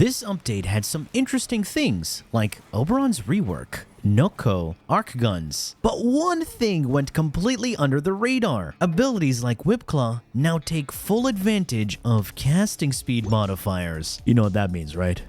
This update had some interesting things, like Oberon's rework, Noko, arc guns. But one thing went completely under the radar. Abilities like Whipclaw now take full advantage of casting speed modifiers. You know what that means, right?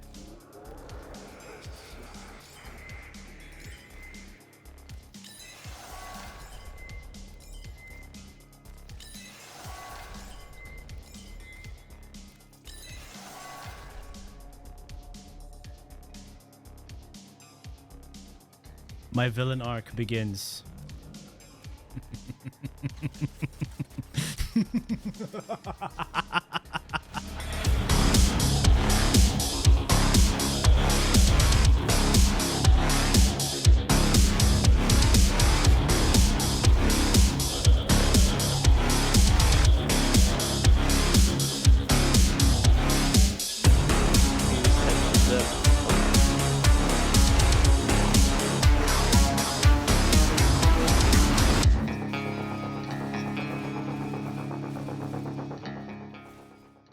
My villain arc begins.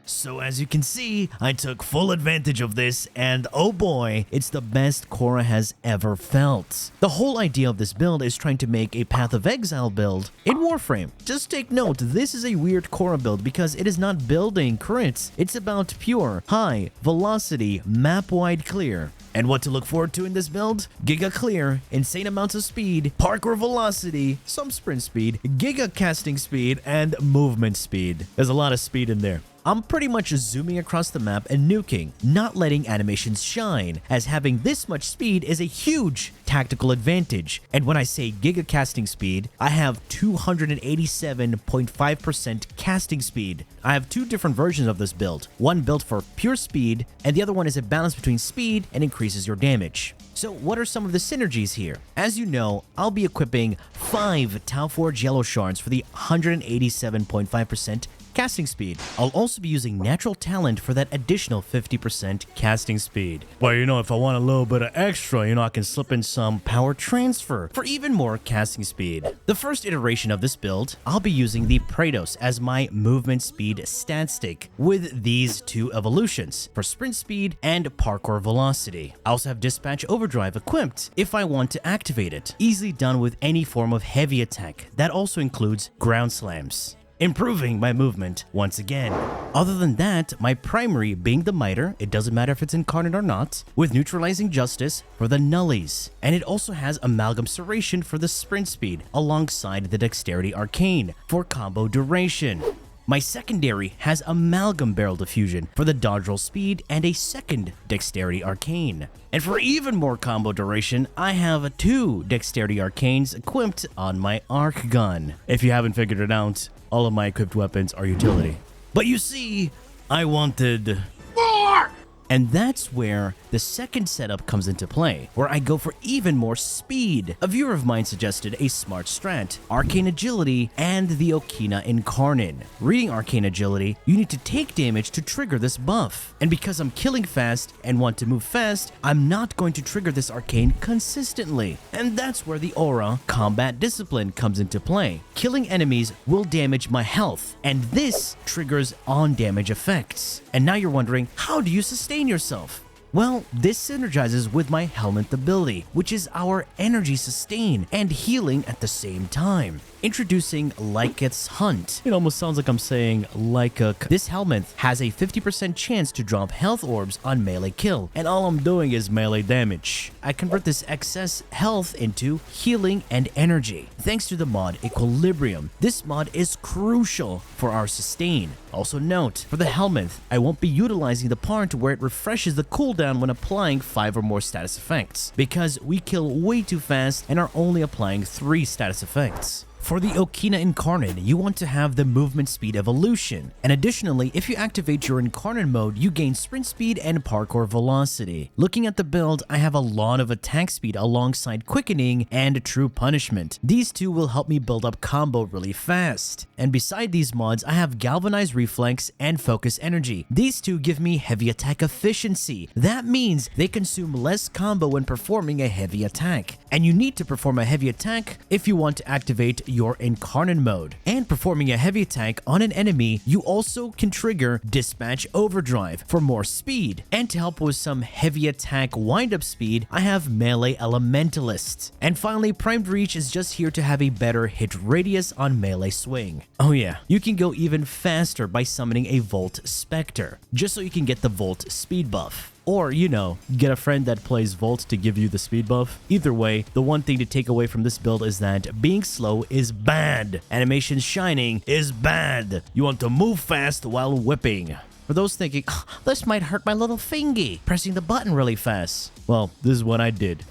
So as you can see, I took full advantage of this, and oh boy, it's the best Korra has ever felt. The whole idea of this build is trying to make a Path of Exile build in Warframe. Just take note, this is a weird Korra build because it is not building crits, it's about pure, high, velocity, map-wide clear. And what to look forward to in this build? Giga clear, insane amounts of speed, parkour velocity, some sprint speed, giga casting speed, and movement speed. There's a lot of speed in there. I'm pretty much zooming across the map and nuking, not letting animations shine, as having this much speed is a huge tactical advantage. And when I say giga casting speed, I have 287.5% casting speed. I have two different versions of this build, one built for pure speed, and the other one is a balance between speed and increases your damage. So what are some of the synergies here? As you know, I'll be equipping 5 Tau Forge Yellow Shards for the 187.5% casting speed. I'll also be using Natural Talent for that additional 50% casting speed. Well, if I want a little bit of extra, I can slip in some Power Transfer for even more casting speed. The first iteration of this build, I'll be using the Praetos as my movement speed stat stick with these two evolutions for sprint speed and parkour velocity. I also have Dispatch Overdrive equipped if I want to activate it. Easily done with any form of heavy attack. That also includes ground slams, improving my movement once again. Other than that, my primary being the Miter, it doesn't matter if it's incarnate or not, with Neutralizing Justice for the Nullies. And it also has Amalgam Serration for the sprint speed, alongside the Dexterity Arcane for combo duration. My secondary has Amalgam Barrel Diffusion for the dodge roll speed and a second Dexterity Arcane. And for even more combo duration, I have 2 Dexterity Arcanes equipped on my Arc Gun. If you haven't figured it out, all of my equipped weapons are utility. But you see, I wanted more! And that's where the second setup comes into play, where I go for even more speed. A viewer of mine suggested a smart strat, Arcane Agility and the Okina Incarnate. Reading Arcane Agility, you need to take damage to trigger this buff. And because I'm killing fast and want to move fast, I'm not going to trigger this Arcane consistently. And that's where the Aura Combat Discipline comes into play. Killing enemies will damage my health, and this triggers on-damage effects. And now you're wondering, how do you sustain yourself? Well, this synergizes with my Helmet ability, which is our energy sustain and healing at the same time. Introducing Lyceth's Hunt. It almost sounds like I'm saying Lyca. This helmet has a 50% chance to drop health orbs on melee kill, and all I'm doing is melee damage. I convert this excess health into healing and energy, thanks to the mod Equilibrium. This mod is crucial for our sustain. Also note, for the helmet, I won't be utilizing the part where it refreshes the cooldown when applying 5 or more status effects, because we kill way too fast and are only applying 3 status effects. For the Okina Incarnate, you want to have the movement speed evolution, and additionally, if you activate your Incarnate mode, you gain sprint speed and parkour velocity. Looking at the build, I have a lot of attack speed alongside quickening and true punishment. These two will help me build up combo really fast. And beside these mods, I have Galvanized Reflex and Focus Energy. These two give me heavy attack efficiency. That means they consume less combo when performing a heavy attack. And you need to perform a heavy attack if you want to activate your incarnate mode. And performing a heavy attack on an enemy, you also can trigger Dispatch Overdrive for more speed. And to help with some heavy attack wind-up speed, I have Melee Elementalist. And finally, Primed Reach is just here to have a better hit radius on melee swing. Oh yeah, you can go even faster by summoning a Volt Spectre, just so you can get the Volt speed buff. Or, you know, get a friend that plays Volt to give you the speed buff. Either way, the one thing to take away from this build is that being slow is bad. Animation shining is bad. You want to move fast while whipping. For those thinking, oh, this might hurt my little fingy, pressing the button really fast. Well, this is what I did.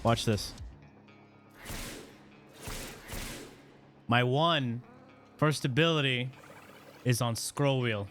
Watch this. My first ability is on scroll wheel.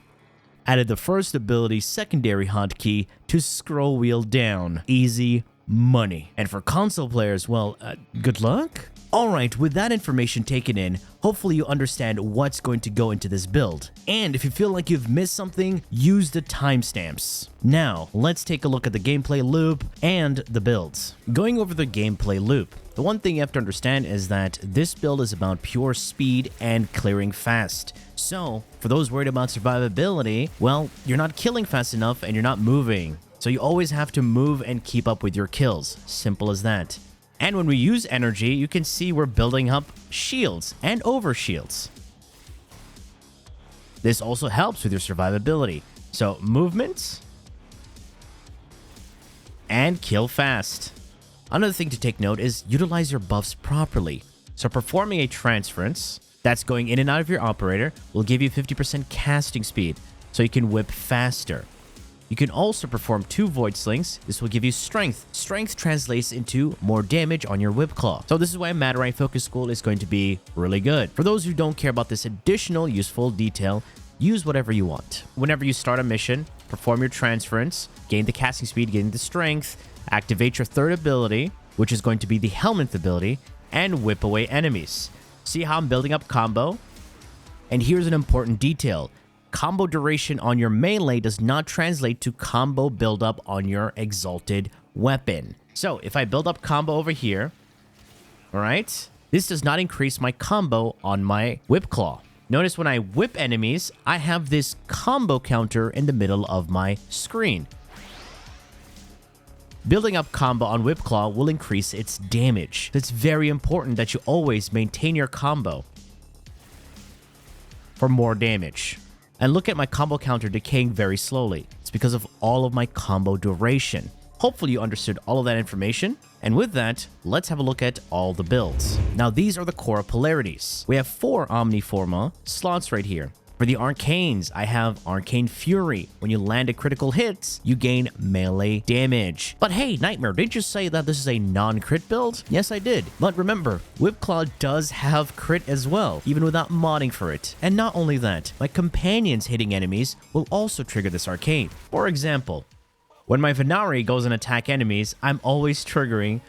Added the first ability secondary hotkey to scroll wheel down. Easy money. And for console players, well, good luck? Alright, with that information taken in, hopefully you understand what's going to go into this build. And if you feel like you've missed something, use the timestamps. Now, let's take a look at the gameplay loop and the builds. Going over the gameplay loop, the one thing you have to understand is that this build is about pure speed and clearing fast. So, for those worried about survivability, well, you're not killing fast enough and you're not moving. So you always have to move and keep up with your kills. Simple as that. And when we use energy, you can see we're building up shields and overshields. This also helps with your survivability. So movement and kill fast. Another thing to take note is utilize your buffs properly. So performing a transference that's going in and out of your operator will give you 50% casting speed, so you can whip faster. You can also perform 2 Void Slings. This will give you strength. Strength translates into more damage on your Whip Claw. So this is why Madurai Focus School is going to be really good. For those who don't care about this additional useful detail, use whatever you want. Whenever you start a mission, perform your transference, gain the casting speed, gain the strength, activate your third ability, which is going to be the Helminth ability, and whip away enemies. See how I'm building up combo? And here's an important detail. Combo duration on your melee does not translate to combo buildup on your exalted weapon. So if I build up combo over here, all right, this does not increase my combo on my Whip Claw. Notice when I whip enemies, I have this combo counter in the middle of my screen. Building up combo on Whip Claw will increase its damage. It's very important that you always maintain your combo for more damage. And look at my combo counter decaying very slowly. It's because of all of my combo duration. Hopefully you understood all of that information. And with that, let's have a look at all the builds. Now these are the core polarities. We have 4 Omniforma slots right here. For the Arcanes, I have Arcane Fury. When you land a critical hit, you gain melee damage. But hey, Nightmare, didn't you say that this is a non-crit build? Yes, I did. But remember, Whip Claw does have crit as well, even without modding for it. And not only that, my companions hitting enemies will also trigger this Arcane. For example, when my Venari goes and attack enemies, I'm always triggering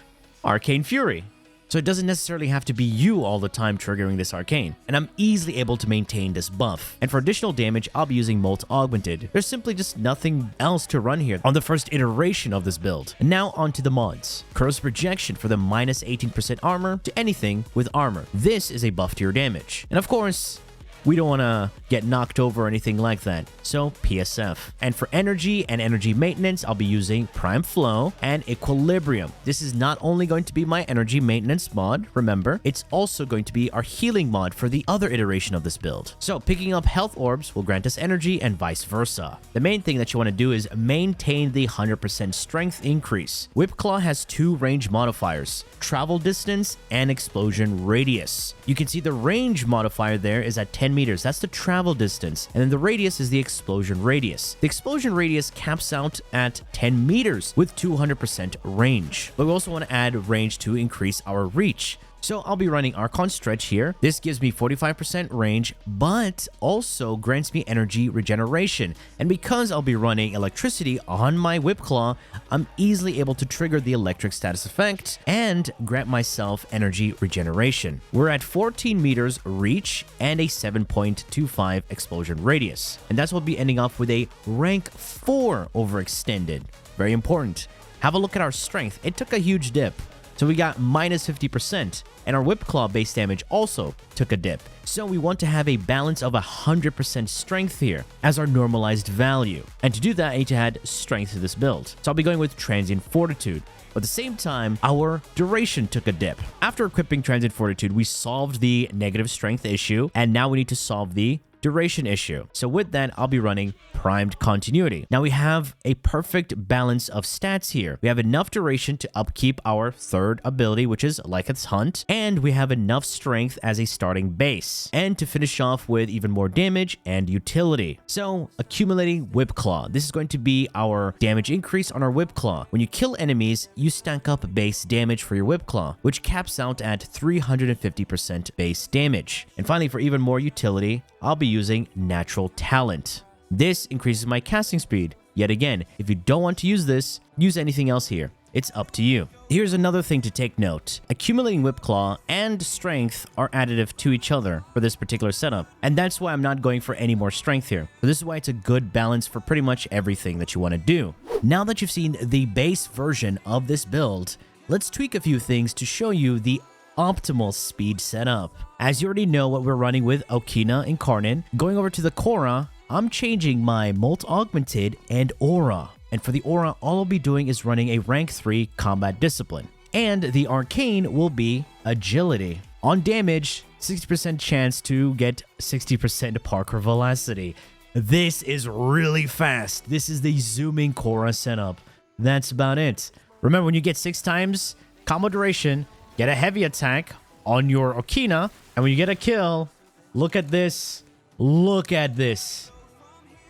Arcane Fury. So it doesn't necessarily have to be you all the time triggering this Arcane, and I'm easily able to maintain this buff. And for additional damage, I'll be using Molt Augmented. There's simply just nothing else to run here on the first iteration of this build. And now onto the mods. Corrosive Projection for the minus 18% armor to anything with armor. This is a buff to your damage. And of course, we don't want to get knocked over or anything like that, so PSF. And for energy and energy maintenance, I'll be using Prime Flow and Equilibrium. This is not only going to be my energy maintenance mod, remember, it's also going to be our healing mod for the other iteration of this build. So picking up health orbs will grant us energy and vice versa. The main thing that you want to do is maintain the 100% strength increase. Whip Claw has 2 range modifiers, travel distance and explosion radius. You can see the range modifier there is at 10 meters. That's the travel distance. And then the radius is the explosion radius. The explosion radius caps out at 10 meters with 200% range. But we also want to add range to increase our reach. So I'll be running Archon Stretch here. This gives me 45% range, but also grants me energy regeneration. And because I'll be running electricity on my Whip Claw, I'm easily able to trigger the electric status effect and grant myself energy regeneration. We're at 14 meters reach and a 7.25 explosion radius. And that's what will be ending up with a rank 4 overextended. Very important. Have a look at our strength. It took a huge dip. So we got minus 50%, and our Whip Claw base damage also took a dip. So we want to have a balance of 100% strength here as our normalized value. And to do that, I need to add strength to this build. So I'll be going with Transient Fortitude. But at the same time, our duration took a dip. After equipping Transient Fortitude, we solved the negative strength issue, and now we need to solve the duration issue. So with that, I'll be running Primed Continuity. Now we have a perfect balance of stats here. We have enough duration to upkeep our third ability, which is Lyceth's Hunt, and we have enough strength as a starting base, and to finish off with even more damage and utility. So accumulating Whip Claw. This is going to be our damage increase on our Whip Claw. When you kill enemies, you stack up base damage for your Whip Claw, which caps out at 350% base damage. And finally, for even more utility, I'll be using Natural Talent. This increases my casting speed. Yet again, if you don't want to use this, use anything else here. It's up to you. Here's another thing to take note. Accumulating Whip Claw and Strength are additive to each other for this particular setup. And that's why I'm not going for any more Strength here. So this is why it's a good balance for pretty much everything that you want to do. Now that you've seen the base version of this build, let's tweak a few things to show you the optimal speed setup. As you already know what we're running with Okina and Karnan, going over to the Korra, I'm changing my Molt Augmented and Aura. And for the Aura, all I'll be doing is running a rank 3 combat discipline. And the Arcane will be Agility. On damage, 60% chance to get 60% Parker Velocity. This is really fast. This is the zooming Korra setup. That's about it. Remember, when you get 6 times combo duration, get a heavy attack on your Okina, and when you get a kill, look at this. Look at this.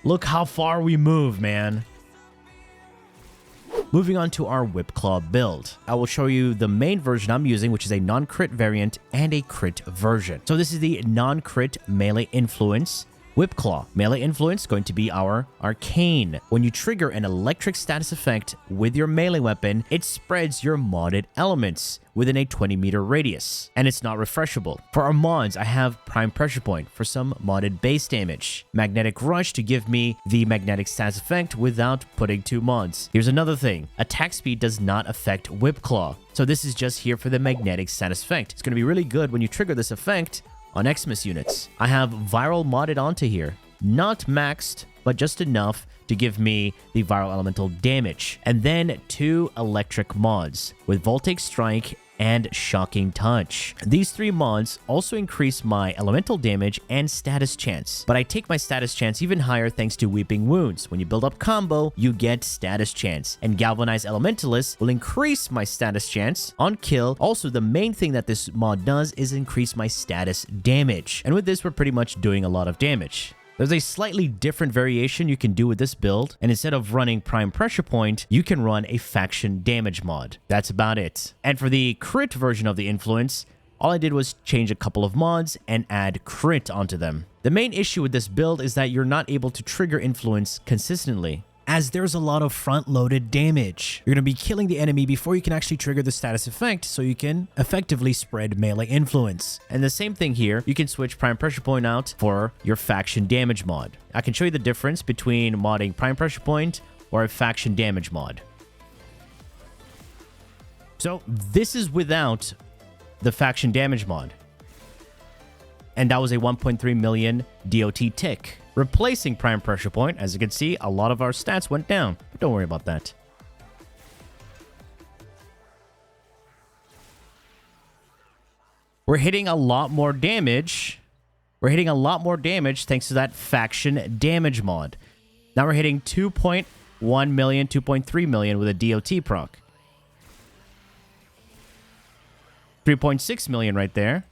Look how far we move, man. Moving on to our Whip Claw build. I will show you the main version I'm using, which is a non-crit variant and a crit version. So this is the non-crit melee influence Whip Claw. Melee influence going to be our Arcane. When you trigger an electric status effect with your melee weapon, it spreads your modded elements within a 20-meter radius, and it's not refreshable. For our mods, I have Prime Pressure Point for some modded base damage, Magnetic Rush to give me the magnetic status effect without putting 2 mods. Here's another thing. Attack speed does not affect Whip Claw, so this is just here for the magnetic status effect. It's going to be really good when you trigger this effect on Xmas units. I have Viral modded onto here. Not maxed, but just enough to give me the Viral Elemental damage. And then 2 electric mods with Voltaic Strike and Shocking Touch. These 3 mods also increase my elemental damage and status chance, but I take my status chance even higher thanks to Weeping Wounds. When you build up combo, you get status chance, and Galvanized Elementalist will increase my status chance on kill. Also, the main thing that this mod does is increase my status damage, and with this, we're pretty much doing a lot of damage. There's a slightly different variation you can do with this build, and instead of running Prime Pressure Point, you can run a Faction Damage mod. That's about it. And for the crit version of the influence, all I did was change a couple of mods and add crit onto them. The main issue with this build is that you're not able to trigger influence consistently, as there's a lot of front-loaded damage. You're going to be killing the enemy before you can actually trigger the status effect, so you can effectively spread melee influence. And the same thing here, you can switch Prime Pressure Point out for your Faction Damage mod. I can show you the difference between modding Prime Pressure Point or a Faction Damage mod. So this is without the Faction Damage mod. And that was a 1.3 million DOT tick. Replacing Prime Pressure Point, as you can see, a lot of our stats went down. But don't worry about that. We're hitting a lot more damage. We're hitting a lot more damage thanks to that Faction Damage mod. Now we're hitting 2.1 million, 2.3 million with a DOT proc. 3.6 million right there.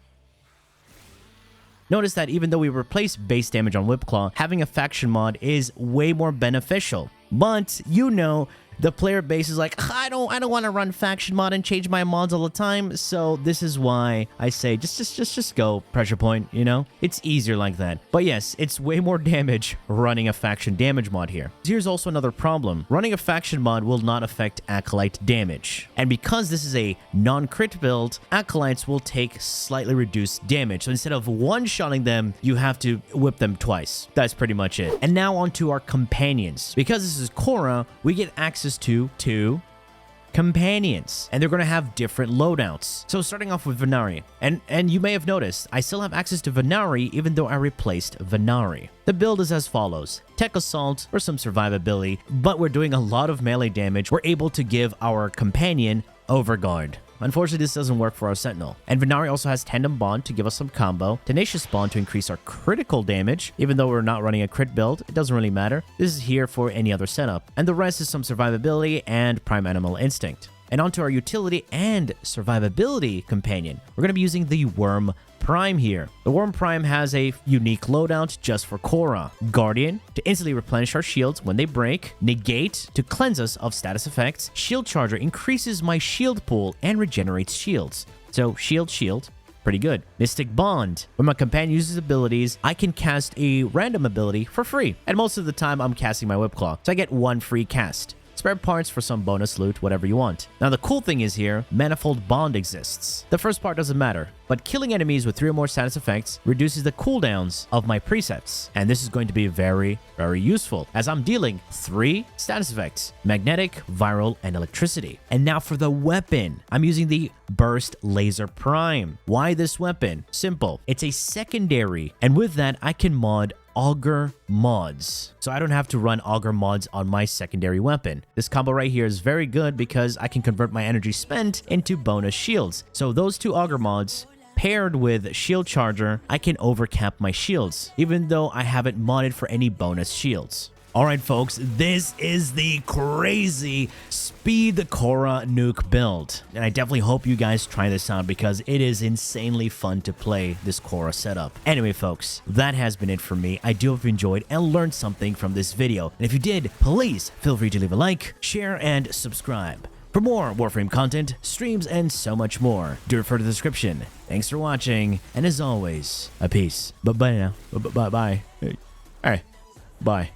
Notice that even though we replace base damage on Whip Claw, having a faction mod is way more beneficial. But, you know, the player base is like, I don't want to run faction mod and change my mods all the time. So this is why I say just go Pressure Point, you know? It's easier like that. But yes, it's way more damage running a faction damage mod here. Here's also another problem. Running a faction mod will not affect Acolyte damage. And because this is a non-crit build, Acolytes will take slightly reduced damage. So instead of one-shotting them, you have to whip them twice. That's pretty much it. And now onto our companions. Because this is Korra, we get access to 2 companions, and they're going to have different loadouts. So starting off with Venari, and you may have noticed, I still have access to Venari even though I replaced Venari. The build is as follows: Tech Assault for some survivability, but we're doing a lot of melee damage. We're able to give our companion Overguard. Unfortunately, this doesn't work for our Sentinel. And Venari also has Tandem Bond to give us some combo, Tenacious Bond to increase our critical damage. Even though we're not running a crit build, it doesn't really matter. This is here for any other setup. And the rest is some survivability and Prime Animal Instinct. And onto our utility and survivability companion. We're going to be using the Worm Prime here. The Worm Prime has a unique loadout just for Korra. Guardian to instantly replenish our shields when they break. Negate to cleanse us of status effects. Shield Charger increases my shield pool and regenerates shields. So shield. Pretty good. Mystic Bond. When my companion uses abilities, I can cast a random ability for free. And most of the time, I'm casting my Whip Claw. So I get one free cast. Spare parts for some bonus loot, whatever you want. Now the cool thing is here, Manifold Bond exists. The first part doesn't matter, but killing enemies with 3 or more status effects reduces the cooldowns of my presets. And this is going to be very, very useful as I'm dealing 3 status effects: magnetic, viral, and electricity. And now for the weapon, I'm using the Burst Laser Prime. Why this weapon? Simple. It's a secondary, and with that, I can mod Augur mods. So I don't have to run Augur mods on my secondary weapon. This combo right here is very good because I can convert my energy spent into bonus shields. So those 2 Augur mods paired with Shield Charger, I can overcap my shields, even though I haven't modded for any bonus shields. Alright folks, this is the crazy Speed the Korra nuke build. And I definitely hope you guys try this out because it is insanely fun to play this Korra setup. Anyway folks, that has been it for me. I do hope you enjoyed and learned something from this video. And if you did, please feel free to leave a like, share, and subscribe. For more Warframe content, streams, and so much more, do refer to the description. Thanks for watching, and as always, a peace. Bye-bye now. Bye-bye. Alright, bye.